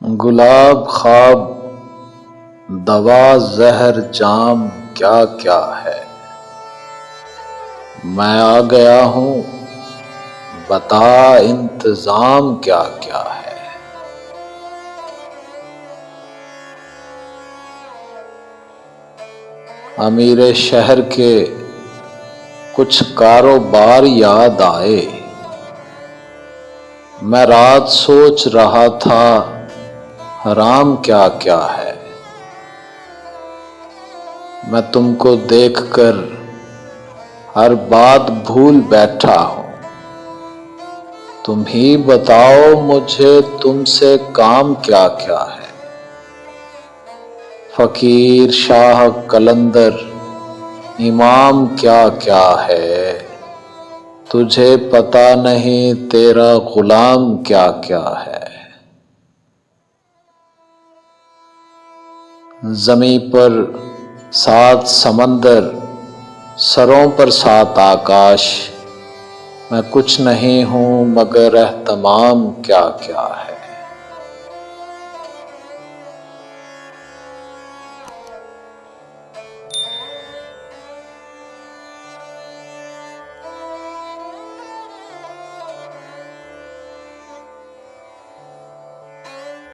گلاب خواب دوا زہر جام کیا کیا ہے، میں آ گیا ہوں بتا انتظام کیا کیا ہے۔ امیر شہر کے کچھ کاروبار یاد آئے، میں رات سوچ رہا تھا حرام کیا کیا ہے۔ میں تم کو دیکھ کر ہر بات بھول بیٹھا ہوں، تم ہی بتاؤ مجھے تم سے کام کیا کیا ہے۔ فقیر شاہ قلندر امام کیا کیا ہے، تجھے پتہ نہیں تیرا غلام کیا کیا ہے۔ زمیں پر 7 سمندر، سروں پر 7 آکاش، میں کچھ نہیں ہوں مگر اہتمام کیا کیا ہے۔